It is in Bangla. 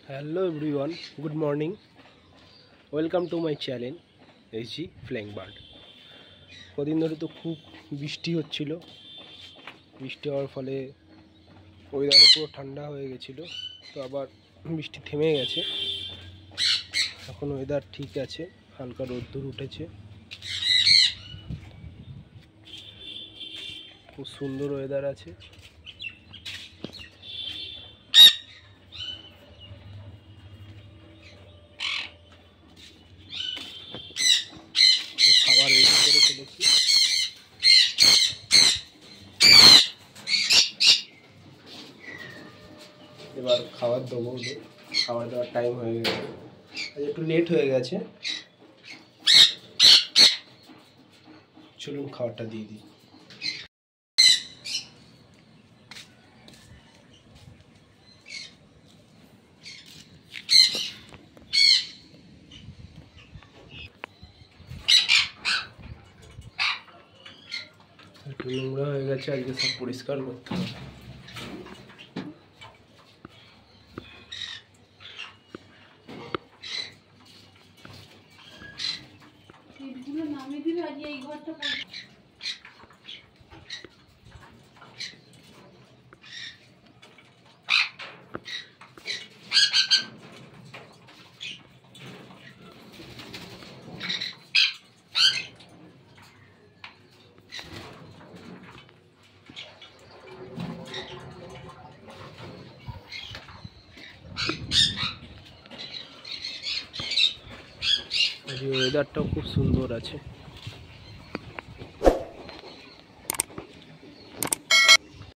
Hello everyone, good morning. Welcome to my channel SG Flying Bird. কদিন ধরে তো খুব বৃষ্টি হচ্ছিল। বৃষ্টি হওয়ার ফলে ওয়েদার পুরো ঠান্ডা হয়ে গেছিল। তো আবার বৃষ্টি থেমে গেছে। এখন ওয়েদার ঠিক আছে, হালকা রোদ্দুর উঠেছে। খুব সুন্দর ওয়েদার আছে। খাবার রেডি করে ফেলেছি। এবার খাবার দেবো, খাবার দেওয়ার টাইম হয়ে গেছে, একটু লেট হয়ে গেছে। চলুন খাবারটা দিয়ে দিই। একটু নোংরা হয়ে গেছে, আজকে সব পরিষ্কার করতে হবে। ওয়েদারটাও খুব সুন্দর আছে।